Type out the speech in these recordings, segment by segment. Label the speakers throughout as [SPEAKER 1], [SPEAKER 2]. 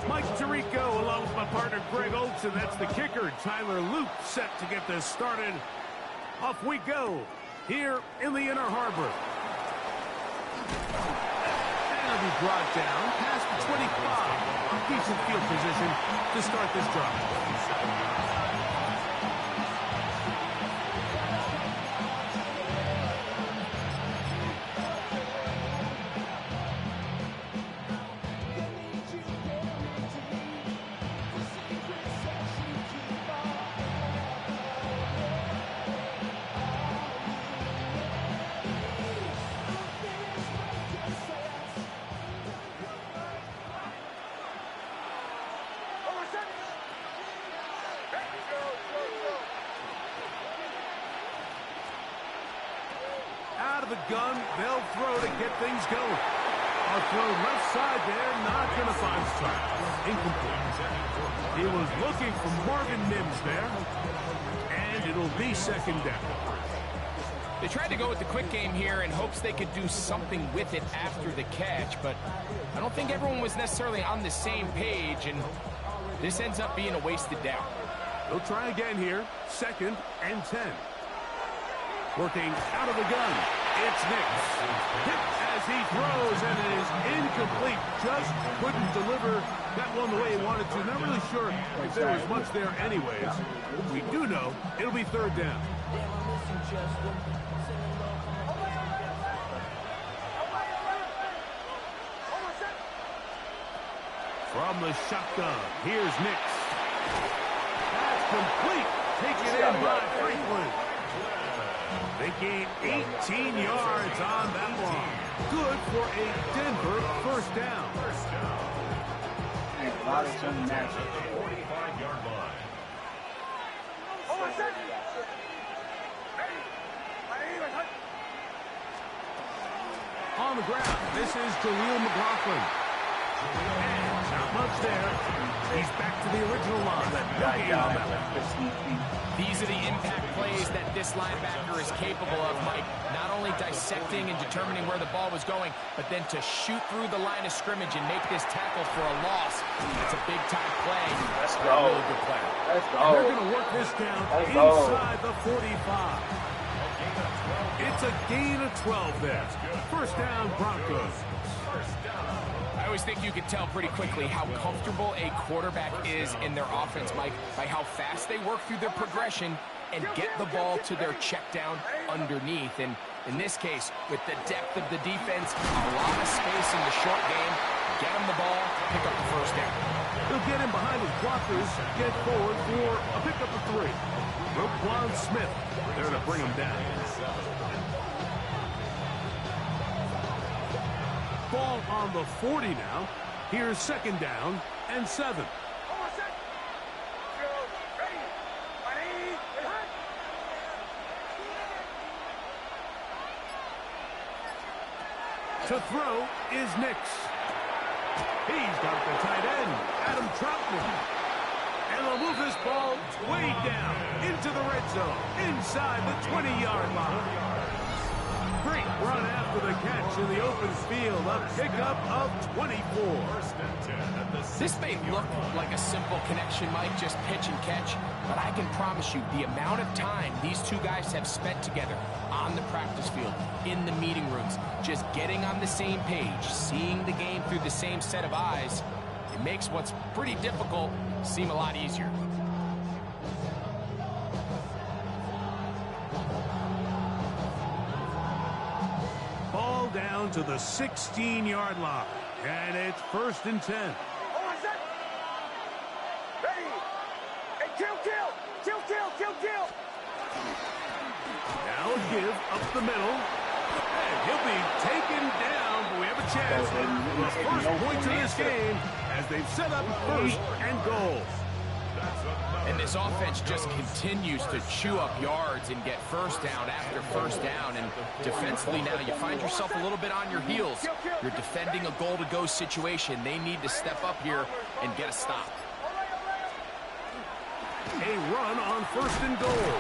[SPEAKER 1] Mike Tirico along with my partner Greg Olson. That's the kicker. Tyler Luke set to get this started. Off we go here in the Inner Harbor. And it'll be brought down past the 25. Decent field position to start this drive. Out of the gun, they'll throw to get things going. A throw left side there, not going to find strike. Incomplete. He was looking for Marvin Mims there, and it'll be second down.
[SPEAKER 2] They tried to go with the quick game here in hopes they could do something with it after the catch, but I don't think everyone was necessarily on the same page, and this ends up being a wasted down.
[SPEAKER 1] They'll try again here, 2nd and 10. Working out of the gun, it's Nix. Hit as he throws, and it is incomplete. Just couldn't deliver that one the way he wanted to. Not really sure if there was much there anyways. We do know it'll be 3rd down. From the shotgun, here's Nix. That's complete. Taken in by Franklin. They gain 18 yards on that one. Good for a Denver first down.
[SPEAKER 3] 45-yard line.
[SPEAKER 1] On the ground, this is Jaleel McLaughlin. And not much there. He's back to the original line.
[SPEAKER 2] These are the impact plays that this linebacker is capable of, Mike. Not only dissecting and determining where the ball was going, but then to shoot through the line of scrimmage and make this tackle for a loss. It's a big-time play.
[SPEAKER 3] Let's
[SPEAKER 2] go.
[SPEAKER 3] A
[SPEAKER 2] really good play.
[SPEAKER 3] Let's go.
[SPEAKER 1] And they're going to work this down inside the 45. It's a gain of 12 there. First down, Broncos.
[SPEAKER 2] I always think you can tell pretty quickly how comfortable a quarterback is in their offense, Mike, by how fast they work through their progression and get the ball to their check down underneath. And in this case, with the depth of the defense, a lot of space in the short game, get them the ball, pick up the first down.
[SPEAKER 1] He'll get in behind his blockers, get forward for a pickup of 3. Roquan Smith there to bring him down. Ball on the 40 now. Here's 2nd down and 7. To throw is Nix. He's got the tight end, Adam Troutman. And they'll move this ball way down into the red zone, inside the 20-yard line. Great run after the catch in the open field. A pickup of 24.
[SPEAKER 2] This may look like a simple connection, Mike, just pitch and catch, but I can promise you the amount of time these two guys have spent together on the practice field, in the meeting rooms, just getting on the same page, seeing the game through the same set of eyes, it makes what's pretty difficult seem a lot easier.
[SPEAKER 1] Ball down to the 16-yard line, and it's 1st and 10. Now a give up the middle, and he'll be taken down, but we have a chance for the first points of this game as they've set up 1st and goal.
[SPEAKER 2] And this offense just continues to chew up yards and get first down after first down. And defensively now, you find yourself a little bit on your heels. You're defending a goal-to-go situation. They need to step up here and get a stop.
[SPEAKER 1] A run on 1st and goal.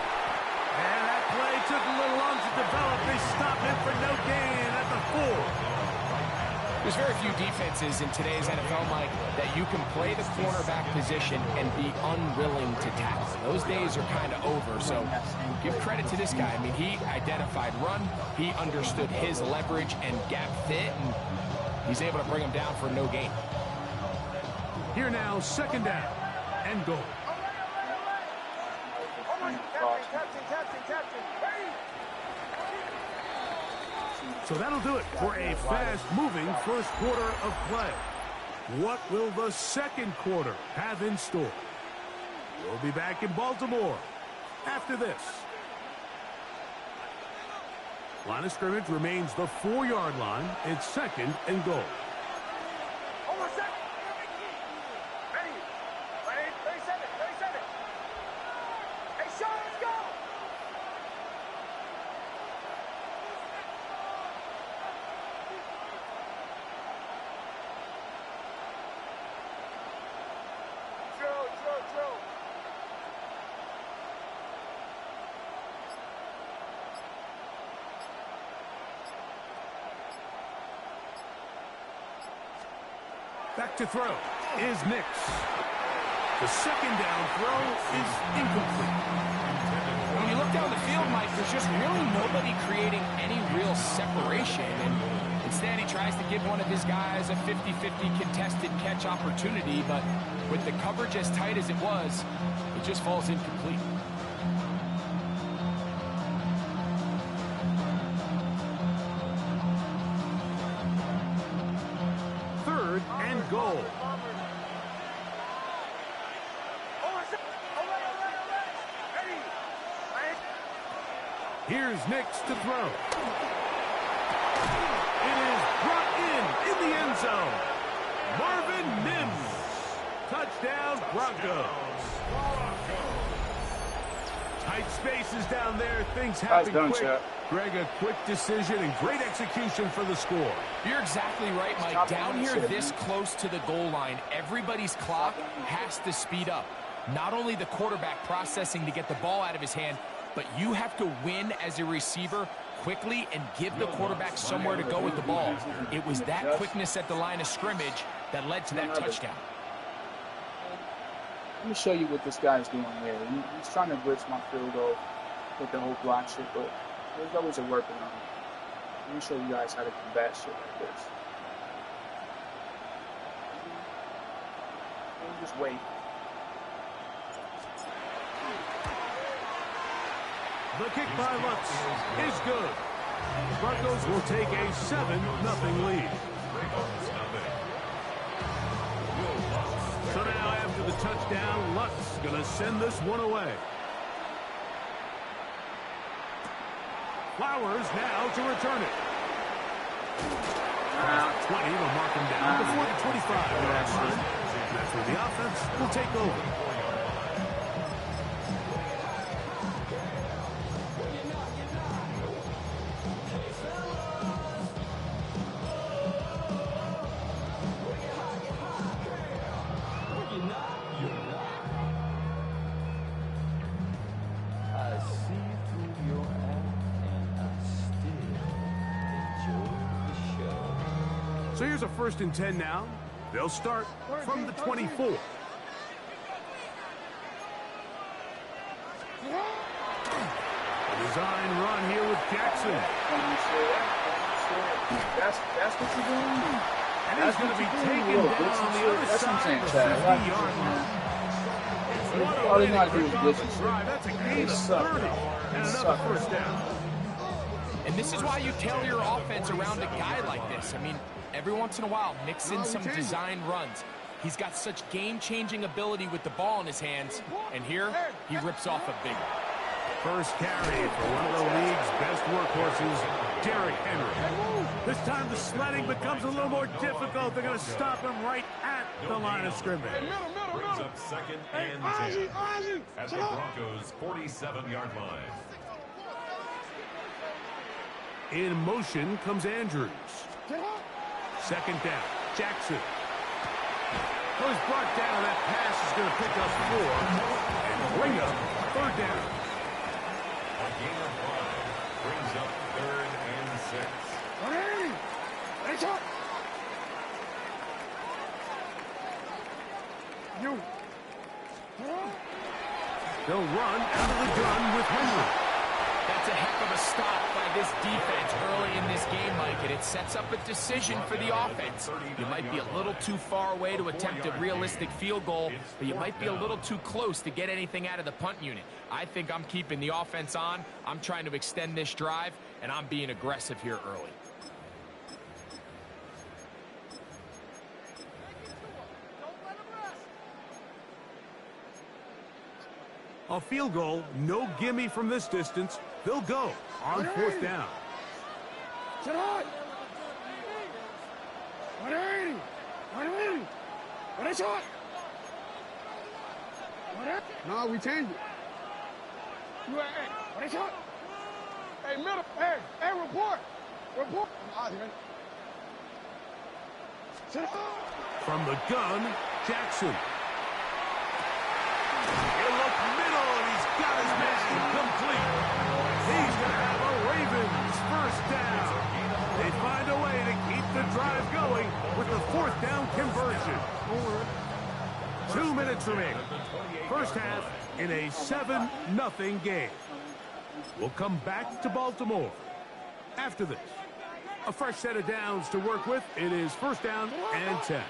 [SPEAKER 1] And that play took a little long to develop. They stop him for no gain at the 4.
[SPEAKER 2] There's very few defenses in today's NFL, Mike, that you can play the cornerback position and be unwilling to tackle. Those days are kind of over, so give credit to this guy. I mean, he identified run, he understood his leverage and gap fit, and he's able to bring him down for no gain.
[SPEAKER 1] Here now, second down and goal. So that'll do it for a fast-moving first quarter of play. What will the second quarter have in store? We'll be back in Baltimore after this. Line of scrimmage remains the 4-yard line. It's second and goal. Back to throw is Nix. The second down throw is incomplete.
[SPEAKER 2] When you look down the field, Mike, there's just really nobody creating any real separation. And instead, he tries to give one of his guys a 50-50 contested catch opportunity. But with the coverage as tight as it was, it just falls incomplete.
[SPEAKER 1] Goal. Here's Nix to throw. It is brought in the end zone. Marvin Mims. Touchdown, Broncos. Tight spaces down there. Things happen quick. Greg, a quick decision and great execution for the score.
[SPEAKER 2] You're exactly right, Mike. Down here this close to the goal line, everybody's clock has to speed up. Not only the quarterback processing to get the ball out of his hand, but you have to win as a receiver quickly and give the quarterback somewhere to go with the ball. It was that quickness at the line of scrimmage that led to that touchdown.
[SPEAKER 3] Let me show you what this guy's doing here. He's trying to blitz my field goal with the whole block shit, but there's always a workaround. Let me show you guys how to combat shit like this. And just wait.
[SPEAKER 1] The kick by Lutz is good. The Broncos will take a 7-0 lead. So now after the touchdown, Lutz going to send this one away. Flowers now to return it. 20 will mark him down before the 25-yard line. That's where the offense will take over. So here's a 1st and 10 now. They'll start from the 24. A design run here with Jackson.
[SPEAKER 3] That's what you're doing?
[SPEAKER 1] And he's going to be taken down on the other side of the 50-yard line.
[SPEAKER 3] All they got to do is blitz.
[SPEAKER 1] That's a gain of 30 and another 1st down.
[SPEAKER 2] And this is why you tailor your offense around a guy like this. I mean, every once in a while, mix in some design runs. He's got such game-changing ability with the ball in his hands. And here, he rips off a big one.
[SPEAKER 1] First carry for one of the league's best workhorses, Derrick Henry. This time the sledding becomes a little more difficult. They're going to stop him right at the line of scrimmage.
[SPEAKER 4] Brings up 2nd and 10 at the Broncos' 47-yard line.
[SPEAKER 1] In motion comes Andrews. 2nd down, Jackson. Well, he's brought down. That pass is going to pick up 4 and bring up 3rd down.
[SPEAKER 4] A gain of 5 brings up 3rd and 6.
[SPEAKER 1] They'll run out of the gun with Henry.
[SPEAKER 2] That's a heck of a stop by this defense early in this game, Mike, and it sets up a decision for the offense. You might be a little too far away to attempt a realistic field goal, but you might be a little too close to get anything out of the punt unit. I think I'm keeping the offense on. I'm trying to extend this drive, and I'm being aggressive here early.
[SPEAKER 1] A field goal, no gimme from this distance. They'll go on fourth down.
[SPEAKER 5] Sit hard. 180. 180. What is shot? No, we changed it. You hey, what is shot? Hey, middle. Hey, report. Report. Sit hard.
[SPEAKER 1] From the gun, Jackson. He'll look middle, and he's got his man complete. He's going to have a Ravens first down. They find a way to keep the drive going with the fourth down conversion. 2 minutes remaining. First half in a 7-0 game. We'll come back to Baltimore after this. A fresh set of downs to work with. It is first down and 10.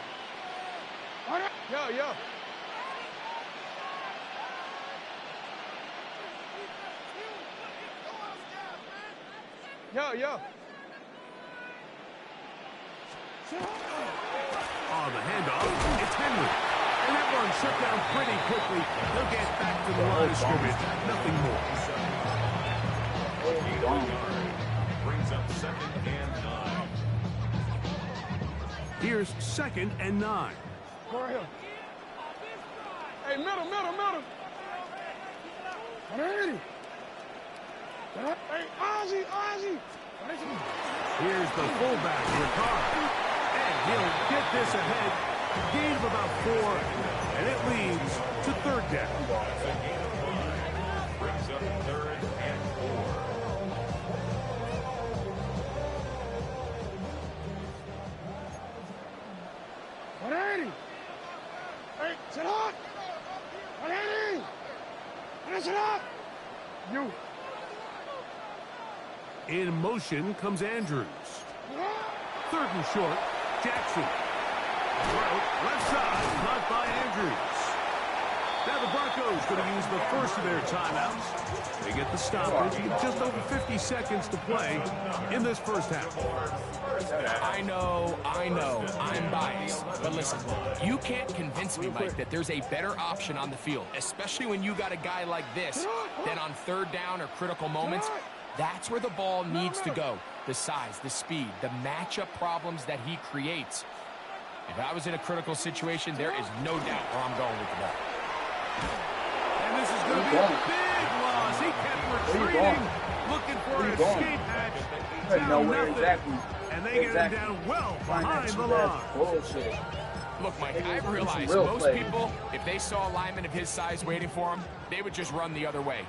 [SPEAKER 5] Yo.
[SPEAKER 1] On the handoff, it's Henry. And that one shut down pretty quickly. They'll get back to the line of scrimmage. Nothing more.
[SPEAKER 4] Brings up 2nd and 9.
[SPEAKER 1] Here's 2nd and 9.
[SPEAKER 5] Go right here. Hey, middle. 180. Hey, Ozzy.
[SPEAKER 1] Here's the fullback, Ricard. And he'll get this ahead. Gain of about 4, and it leads to third down.
[SPEAKER 4] Brings up 3rd and 4.
[SPEAKER 5] Hey, sit up. 180. Sit up. You.
[SPEAKER 1] In motion comes Andrews. 3rd and short, Jackson. Left side, caught by Andrews. Now the Broncos going to use the first of their timeouts. They get the stoppage with just over 50 seconds to play in this first half.
[SPEAKER 2] I know, I'm biased. But listen, you can't convince me, Mike, that there's a better option on the field, especially when you got a guy like this, that on third down or critical moments, that's where the ball needs to go. The size, the speed, the matchup problems that he creates. If I was in a critical situation, there is no doubt where I'm going with the ball.
[SPEAKER 1] And this is going to be a big loss. He kept retreating, looking for an escape hatch. Down nothing. And they get him down well behind the line.
[SPEAKER 2] Look, Mike, I realize most people, if they saw a lineman of his size waiting for him, they would just run the other way.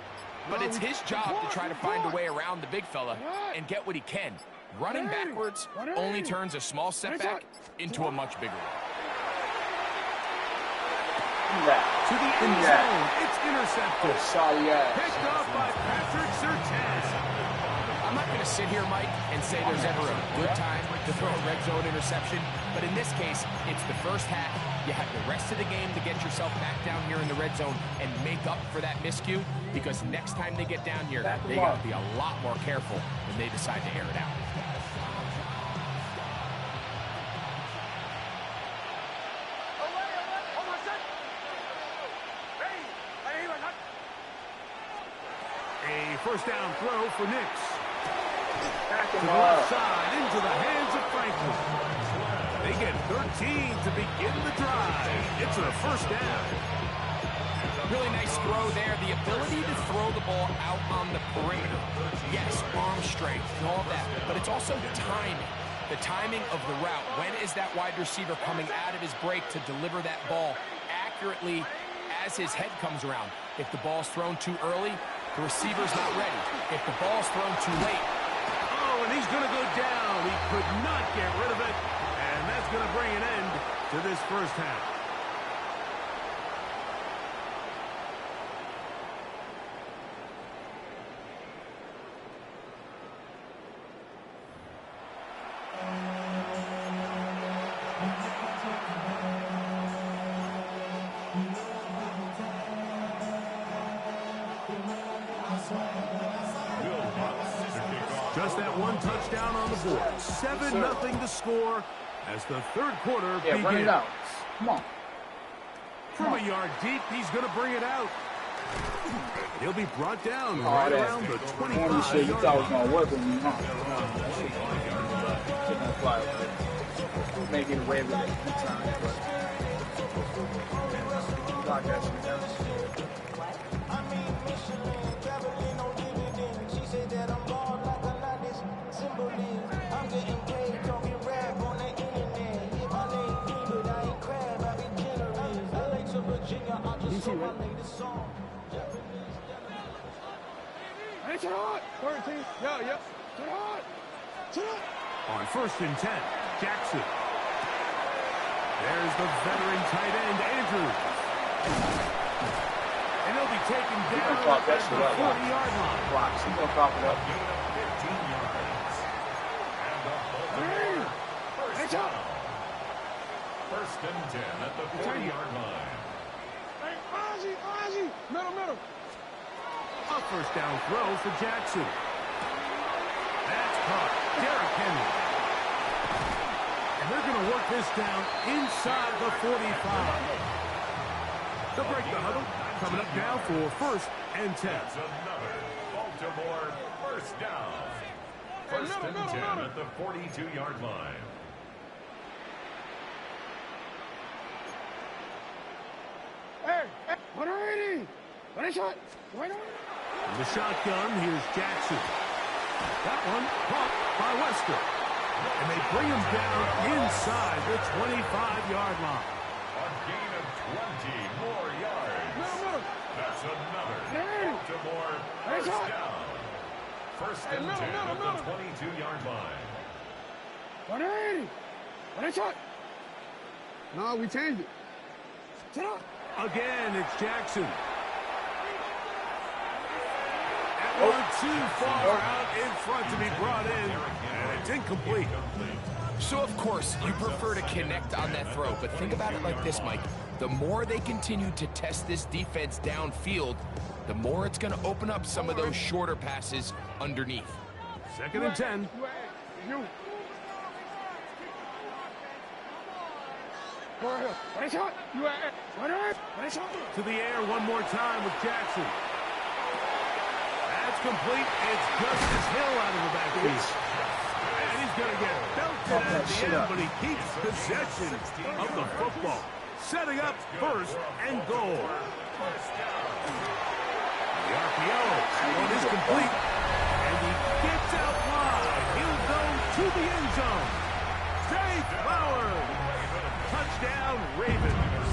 [SPEAKER 2] But it's his job to try to find a way around the big fella and get what he can. Running backwards only turns a small setback into a much bigger one.
[SPEAKER 1] To the end zone, it's intercepted. Picked off by Patrick Surtain.
[SPEAKER 2] I'm not going to sit here, Mike, and say there's ever a good time to throw a red zone interception, but in this case, it's the first half. You have the rest of the game to get yourself back down here in the red zone and make up for that miscue, because next time they get down here, they got to be a lot more careful when they decide to air it out.
[SPEAKER 1] A first down throw for Nix. To the left side, into the hands of Franklin. They get 13 to begin the drive. It's a first down.
[SPEAKER 2] Really nice throw there. The ability to throw the ball out on the perimeter. Yes, arm strength and all of that, but it's also timing. The timing of the route. When is that wide receiver coming out of his break to deliver that ball accurately as his head comes around? If the ball's thrown too early, the receiver's not ready. If the ball's thrown too late.
[SPEAKER 1] Oh, and he's going to go down. He could not get rid of it. And that's going to bring an end to this first half. One touchdown on the board. 7-0 to score as the third quarter begins.
[SPEAKER 3] Run it out. Come on.
[SPEAKER 1] From a yard deep, he's going to bring it out. He'll be brought down right around the 25-yard
[SPEAKER 3] You thought it was
[SPEAKER 1] line.
[SPEAKER 3] going to work with me, huh? Taking a fly over there. May get away with it a few times, but block that shit down.
[SPEAKER 5] DC, right? Hey, turn on! 13. Yeah. Turn on!
[SPEAKER 1] On 1st and 10, Jackson. There's the veteran tight end, Andrews. And he'll be taken down at the 40-yard line.
[SPEAKER 3] Blocks. He's going to pop it up.
[SPEAKER 4] 15 yards. And the Baltimore first down. 1st and 10 at the 40-yard line.
[SPEAKER 5] Hey, Ozzy! Middle.
[SPEAKER 1] A first down throw for Jackson. That's caught. Derrick Henry. And they're going to work this down inside the 45. They'll break the huddle. Coming up now for 1st and 10.
[SPEAKER 4] That's another Baltimore first down. 1st and 10 at the 42-yard line.
[SPEAKER 5] Hey, 180! What a shot! Right on!
[SPEAKER 1] In the shotgun, here's Jackson. That one caught by Wester. And they bring him down inside the 25-yard line.
[SPEAKER 4] A gain of 20 more yards.
[SPEAKER 5] Middle.
[SPEAKER 4] That's another
[SPEAKER 5] Hey.
[SPEAKER 4] Baltimore
[SPEAKER 5] Hey,
[SPEAKER 4] first
[SPEAKER 5] shot.
[SPEAKER 4] down. 1st and 10 at the 22-yard line.
[SPEAKER 5] 180! What a shot! No, we changed it. Sit up!
[SPEAKER 1] Again, it's Jackson. That one too far out in front to be brought in, and it's incomplete.
[SPEAKER 2] So, of course, you prefer to connect on that throw, but think about it like this, Mike. The more they continue to test this defense downfield, the more it's going to open up some of those shorter passes underneath.
[SPEAKER 1] 2nd and 10.
[SPEAKER 5] You. Go ahead. What a shot! You are what a shot!
[SPEAKER 1] To the air one more time with Jackson. That's complete. It's Justice Hill out of the backfield. And he's going to get belted at the end, but he keeps possession of the football. Setting up 1st and goal. The RPO one is complete. And he gets out wide. He'll go to the end zone. Zay Flowers. Touchdown, Ravens.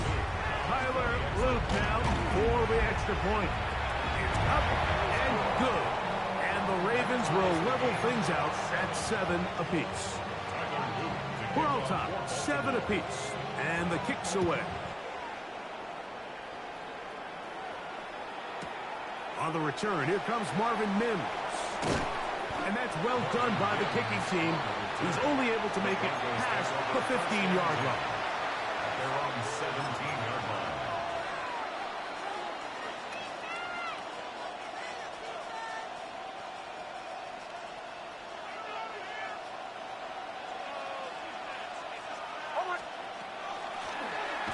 [SPEAKER 1] Tyler Luke now for the extra point. It's up and good. And the Ravens will level things out at 7 apiece. We're on top, 7 apiece. And the kick's away. On the return, here comes Marvin Mims. And that's well done by the kicking team. He's only able to make it past the 15-yard line.
[SPEAKER 4] They're on 17-yard line.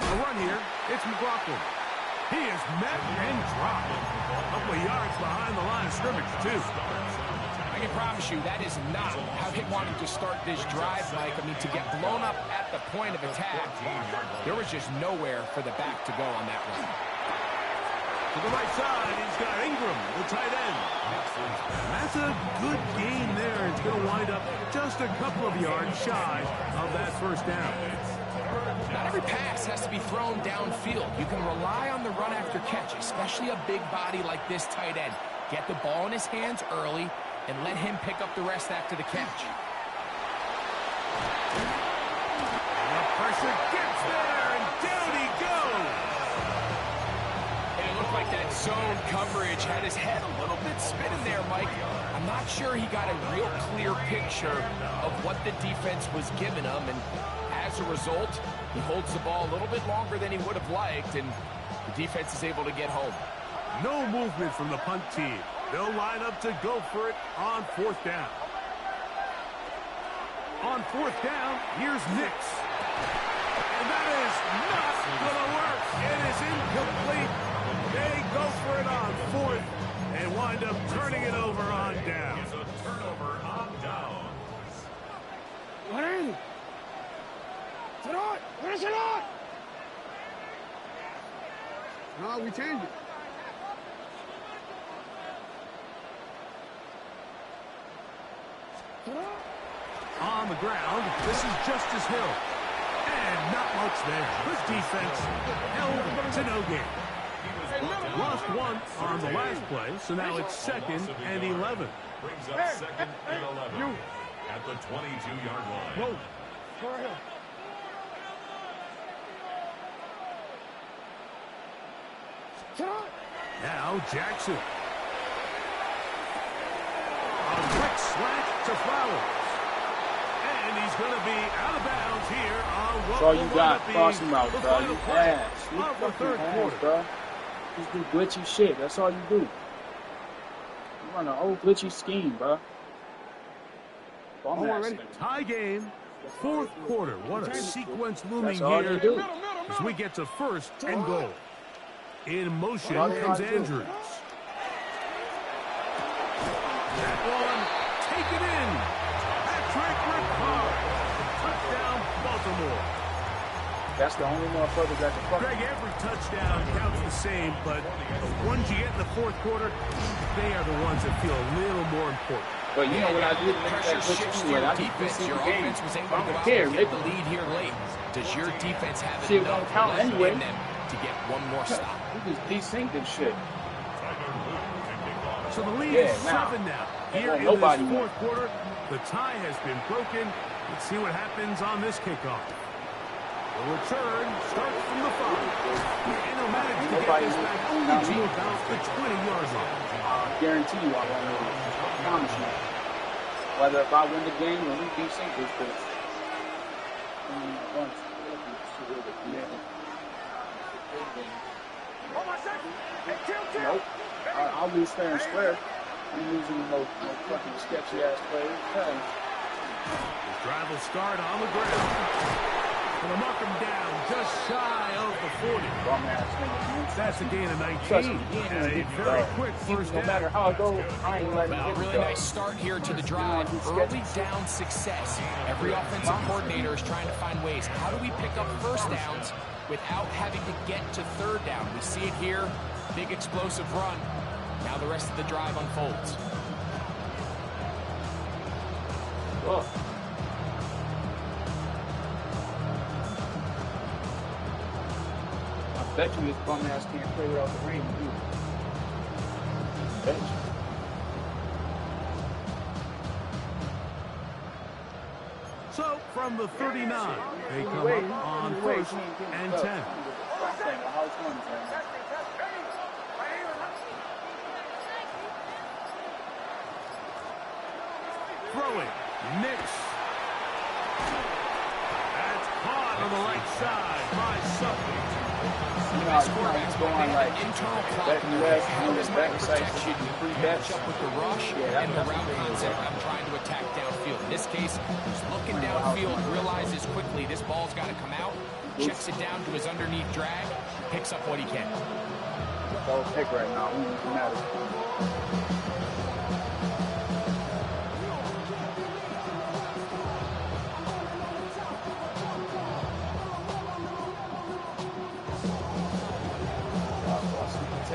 [SPEAKER 1] A run here. It's McLaughlin. He is met and dropped. A couple of yards behind the line of scrimmage, too.
[SPEAKER 2] I can promise you that is not how they wanted to start this drive, Mike. I mean, to get blown up at the point of attack, there was just nowhere for the back to go on that run.
[SPEAKER 1] To the right side, he's got Ingram, the tight end. And that's a good gain there. It's going to wind up just a couple of yards shy of that first down.
[SPEAKER 2] Not every pass has to be thrown downfield. You can rely on the run after catch, especially a big body like this tight end. Get the ball in his hands early and let him pick up the rest after the catch.
[SPEAKER 1] And the pressure gets there, and down he goes.
[SPEAKER 2] And it looked like that zone coverage had his head a little bit spinning there, Mike. I'm not sure he got a real clear picture of what the defense was giving him, and as a result, he holds the ball a little bit longer than he would have liked, and the defense is able to get home.
[SPEAKER 1] No movement from the punt team. They'll line up to go for it on 4th down. On fourth down, here's Nix. And that is not going to work. It is incomplete. They go for it on fourth and wind up turning it over on down.
[SPEAKER 4] It's a turnover on downs.
[SPEAKER 5] What is it? Sit on! Finish it on! No, we changed it. Sit on!
[SPEAKER 1] On the ground, this is Justice Hill. And not much there. Good defense held to no gain. Lost one on the last play, so now it's 2nd and 11.
[SPEAKER 4] Brings up 2nd and 11 at the 22-yard line.
[SPEAKER 5] Whoa. Go ahead. Sit on!
[SPEAKER 1] Now Jackson. A quick slant to Flowers. And he's going to be out of bounds here on what
[SPEAKER 3] That's all
[SPEAKER 1] will
[SPEAKER 3] you
[SPEAKER 1] wind
[SPEAKER 3] got.
[SPEAKER 1] up being
[SPEAKER 3] Cross him out,
[SPEAKER 1] the
[SPEAKER 3] bro.
[SPEAKER 1] final
[SPEAKER 3] You
[SPEAKER 1] play
[SPEAKER 3] ass. You
[SPEAKER 1] of the
[SPEAKER 3] fucking
[SPEAKER 1] third
[SPEAKER 3] ass,
[SPEAKER 1] quarter.
[SPEAKER 3] bro. Just do glitchy shit. That's all you do. You run a whole glitchy scheme, bro. Bum ass
[SPEAKER 5] ready?
[SPEAKER 3] nigga.
[SPEAKER 1] Tie game, fourth quarter. What a sequence looming
[SPEAKER 3] That's all
[SPEAKER 1] here
[SPEAKER 3] they do.
[SPEAKER 1] as we get to 1st and goal. In motion
[SPEAKER 3] That's all they
[SPEAKER 1] comes
[SPEAKER 3] do.
[SPEAKER 1] Andrews. That one taken in. Patrick Ricard. Touchdown, Baltimore.
[SPEAKER 3] That's the only motherfucker that can fuck.
[SPEAKER 1] Greg, every touchdown counts the same, but the ones you get in the fourth quarter, they are the ones that feel a little more important.
[SPEAKER 3] But you know what I did to make that
[SPEAKER 2] Pressure
[SPEAKER 3] glitch
[SPEAKER 2] shifts to
[SPEAKER 3] anyway?
[SPEAKER 2] your
[SPEAKER 3] I just
[SPEAKER 2] defense.
[SPEAKER 3] see
[SPEAKER 2] Your
[SPEAKER 3] the game.
[SPEAKER 2] offense was able
[SPEAKER 3] I
[SPEAKER 2] to go
[SPEAKER 3] don't
[SPEAKER 2] out
[SPEAKER 3] care.
[SPEAKER 2] and
[SPEAKER 3] They
[SPEAKER 2] get the lead here late. Does your defense have
[SPEAKER 3] See, it
[SPEAKER 2] enough
[SPEAKER 3] don't count
[SPEAKER 2] left
[SPEAKER 3] anyway.
[SPEAKER 2] in them to get one more stop?
[SPEAKER 3] We just desynced this shit.
[SPEAKER 1] So the lead is
[SPEAKER 3] now.
[SPEAKER 1] 7 now. Here in
[SPEAKER 3] Nobody
[SPEAKER 1] this
[SPEAKER 3] won.
[SPEAKER 1] fourth quarter, the tie has been broken. Let's see what happens on this kickoff. The return starts from the 5. And they'll manage to get this back only to about the 20-yard line.
[SPEAKER 3] I guarantee you I won't lose. I promise you. Whether if I win the game or we desync this bitch. Nope. I'll lose fair and square. I'm losing no fucking sketchy ass plays.
[SPEAKER 1] The drive will start on the ground. Gonna mark him down just shy of the 40.
[SPEAKER 3] Bum ass nigga.
[SPEAKER 1] That's a gain of
[SPEAKER 3] Trust
[SPEAKER 1] 19.
[SPEAKER 3] me, he ain't
[SPEAKER 1] And
[SPEAKER 3] gonna
[SPEAKER 1] a
[SPEAKER 3] get me,
[SPEAKER 1] very
[SPEAKER 3] bro.
[SPEAKER 1] quick first
[SPEAKER 3] No
[SPEAKER 1] down.
[SPEAKER 3] matter how I go, I ain't letting
[SPEAKER 2] Well,
[SPEAKER 3] him
[SPEAKER 2] really
[SPEAKER 3] go.
[SPEAKER 2] nice start here to the drive. Early down success. Every offensive coordinator is trying to find ways. How do we pick up first downs without having to get to third down? We see it here. Big explosive run. Now the rest of the drive unfolds.
[SPEAKER 3] Look. I bet you this bum ass can't play without the rain, dude. Bet you.
[SPEAKER 1] So from the 39, they come up on 1st and 10. Throwing, Nix. That's caught on the right side by Sutton.
[SPEAKER 3] You know, quarterbacks
[SPEAKER 2] Go on
[SPEAKER 3] like
[SPEAKER 2] internal clock.
[SPEAKER 3] bet US,
[SPEAKER 2] How does my
[SPEAKER 3] bet sites
[SPEAKER 2] protection
[SPEAKER 3] should be free
[SPEAKER 2] match
[SPEAKER 3] bets.
[SPEAKER 2] up with the rush
[SPEAKER 3] Yeah,
[SPEAKER 2] and the
[SPEAKER 3] that's
[SPEAKER 2] route
[SPEAKER 3] what they
[SPEAKER 2] concept
[SPEAKER 3] do.
[SPEAKER 2] I'm trying to attack downfield? In this case, he's looking downfield, realizes quickly this ball's got to come out, checks it down to his underneath drag, picks up what he can.
[SPEAKER 3] That was pick right now. We don't matter.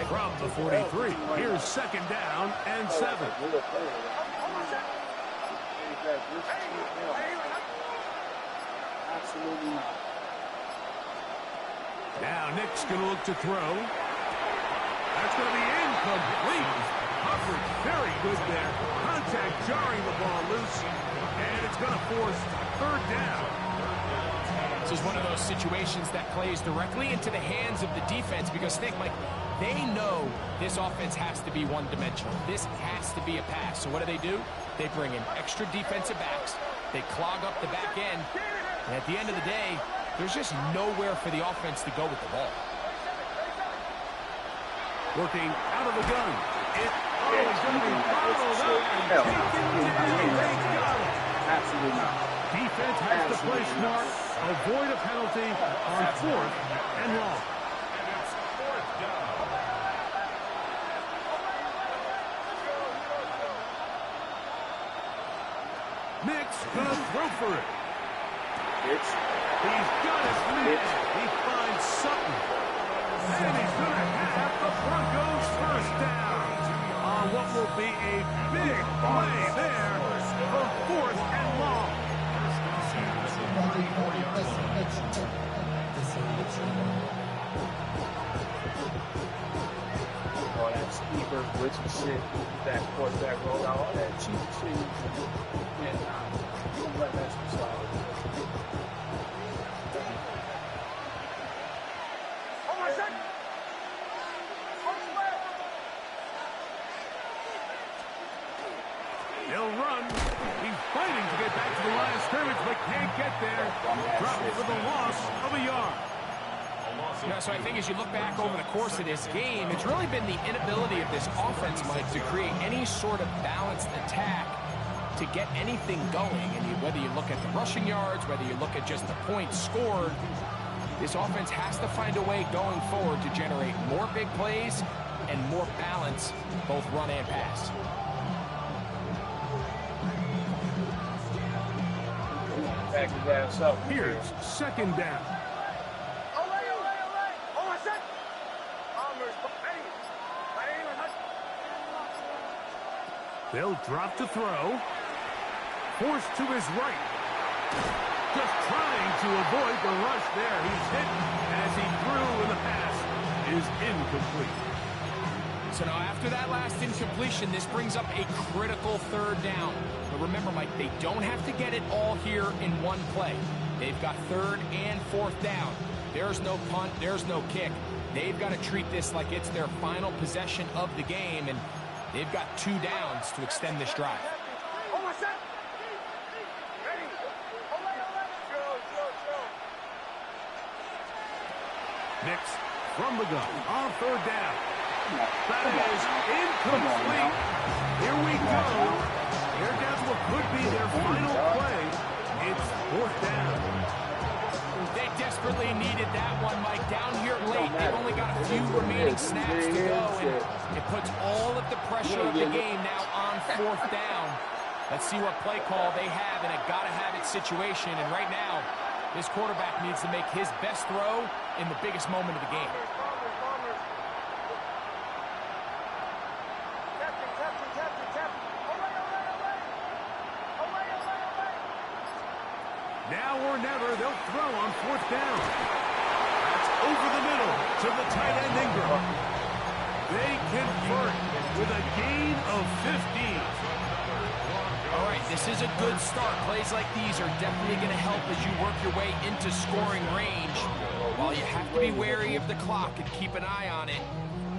[SPEAKER 1] From the 43, here's 2nd down and 7.
[SPEAKER 3] Absolutely not.
[SPEAKER 1] Now Nick's going to look to throw. That's going to be incomplete. Coverage very good there. Contact jarring the ball loose. And it's going to force 3rd down.
[SPEAKER 2] This is one of those situations that plays directly into the hands of the defense because think, Mike, they know this offense has to be one-dimensional. This has to be a pass. So what do? They bring in extra defensive backs. They clog up the back end. And at the end of the day, there's just nowhere for the offense to go with the ball.
[SPEAKER 1] Working out of the gun. It's going to be followed up and
[SPEAKER 3] Hell,
[SPEAKER 1] taken. They got it.
[SPEAKER 3] absolutely not.
[SPEAKER 1] Defense has to play smart, avoid a penalty on 4th and long.
[SPEAKER 4] And it's 4th down.
[SPEAKER 1] Nick's gonna throw for it.
[SPEAKER 3] It's
[SPEAKER 1] He's got his man. He finds something. And he's gonna have the Broncos first down on what will be a big play there for 4th and long.
[SPEAKER 3] all that steeper, glitchy shit, that quarterback roll out, all that cheap shit. And you don't let that shit slide.
[SPEAKER 5] Oh my God!
[SPEAKER 1] He'll run. He's fighting to get back to the line of scrimmage, but can't get there. Dropped for the loss of a yard.
[SPEAKER 2] You know, so I think as you look back over the course of this game, it's really been the inability of this offense, Mike, to create any sort of balanced attack to get anything going. And whether you look at the rushing yards, whether you look at just the points scored, this offense has to find a way going forward to generate more big plays and more balance, both run and pass.
[SPEAKER 3] Back his ass up.
[SPEAKER 1] Here's 2nd down. They'll drop to throw. Forced to his right. Just trying to avoid the rush there. He's hit as he threw, and the pass is incomplete.
[SPEAKER 2] So now after that last incompletion, this brings up a critical 3rd down. But remember, Mike, they don't have to get it all here in one play. They've got 3rd and 4th down. There's no punt, there's no kick. They've got to treat this like it's their final possession of the game, and they've got 2 downs to extend this drive.
[SPEAKER 1] Nix from the gun on 3rd down. That is incomplete. Here we go. Here down to what could be their final play. It's 4th down.
[SPEAKER 2] They desperately needed that one, Mike. Down here late, they've only got a few remaining snaps to go, and it puts all of the pressure of the game now on 4th down. Let's see what play call they have in a gotta-have-it situation, and right now, this quarterback needs to make his best throw in the biggest moment of the game.
[SPEAKER 1] Now or never, they'll throw on 4th down. That's over the middle to the tight end Ingram. They convert with a gain of 15.
[SPEAKER 2] All right, this is a good start. Plays like these are definitely going to help as you work your way into scoring range. While you have to be wary of the clock and keep an eye on it,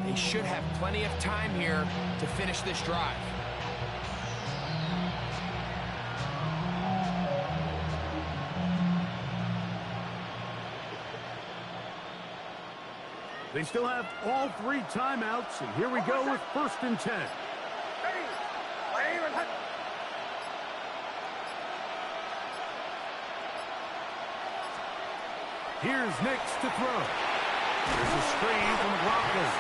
[SPEAKER 2] they should have plenty of time here to finish this drive.
[SPEAKER 1] They still have all 3 timeouts, and here we go with 1st and 10. Here's Nix to throw. There's a screen from the Broncos.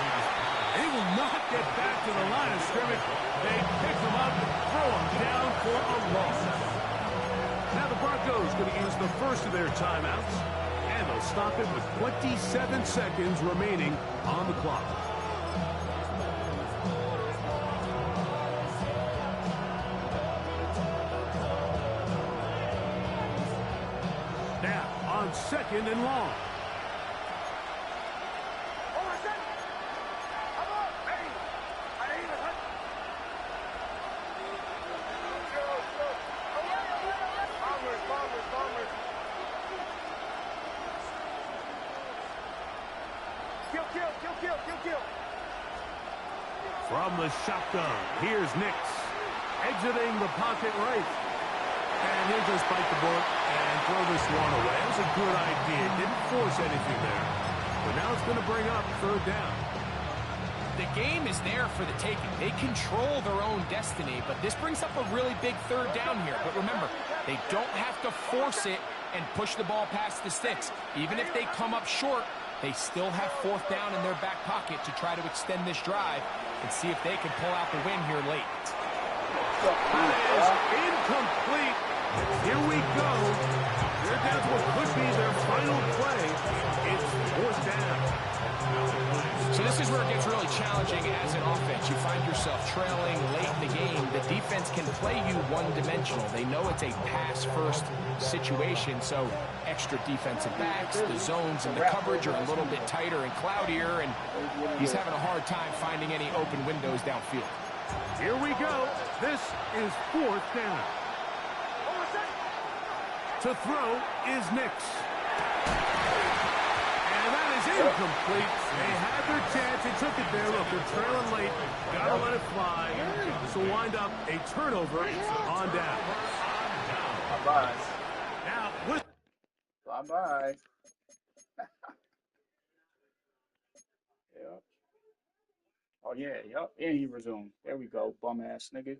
[SPEAKER 1] They will not get back to the line of scrimmage. They pick him up and throw him down for a loss. Now the Broncos going to use the first of their timeouts, and they'll stop it with 27 seconds remaining on the clock. Now on 2nd and long. From the shotgun, here's Nix, exiting the pocket right. And he'll just bite the bullet and throw this one away. It was a good idea. Didn't force anything there. But now it's going to bring up 3rd down.
[SPEAKER 2] The game is there for the taking. They control their own destiny, but this brings up a really big 3rd down here. But remember, They don't have to force it and push the ball past the sticks. Even if they come up short, they still have 4th down in their back pocket to try to extend this drive and see if they can pull out the win here late.
[SPEAKER 1] That is incomplete. Here we go. They're down to what could be their final play. It's 4th down.
[SPEAKER 2] So this is where it gets really challenging as an offense. You find yourself trailing late in the game. The defense can play you one-dimensional. They know it's a pass-first situation, so extra defensive backs, the zones and the coverage are a little bit tighter and cloudier, and he's having a hard time finding any open windows downfield.
[SPEAKER 1] Here we go. This is 4th down. To throw is Nix. And that is incomplete. They had their chance. They took it there. Look, they're trailing late. Got to let it fly. This will wind up a turnover on down.
[SPEAKER 3] Bye-bye.
[SPEAKER 1] Now, with...
[SPEAKER 3] Bye-bye. Yep. Oh, yeah, yep. And he resumed. There we go, bum-ass nigga.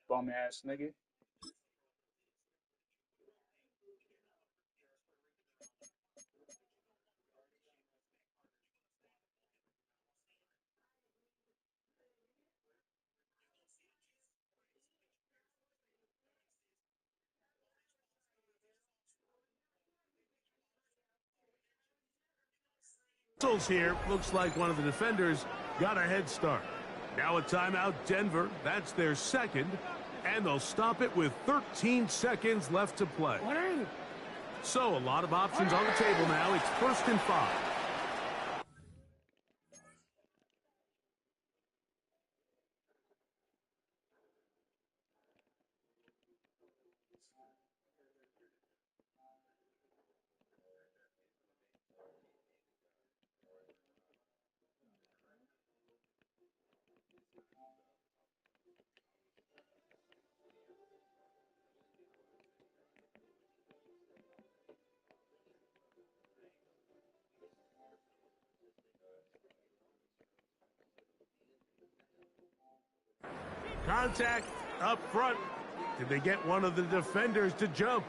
[SPEAKER 3] Bum-ass nigga.
[SPEAKER 1] Here, looks like one of the defenders got a head start. Now a timeout, Denver. That's their 2nd, and they'll stop it with 13 seconds left to play. So a lot of options on the table now. It's 1st and 5. Contact up front. Did they get one of the defenders to jump?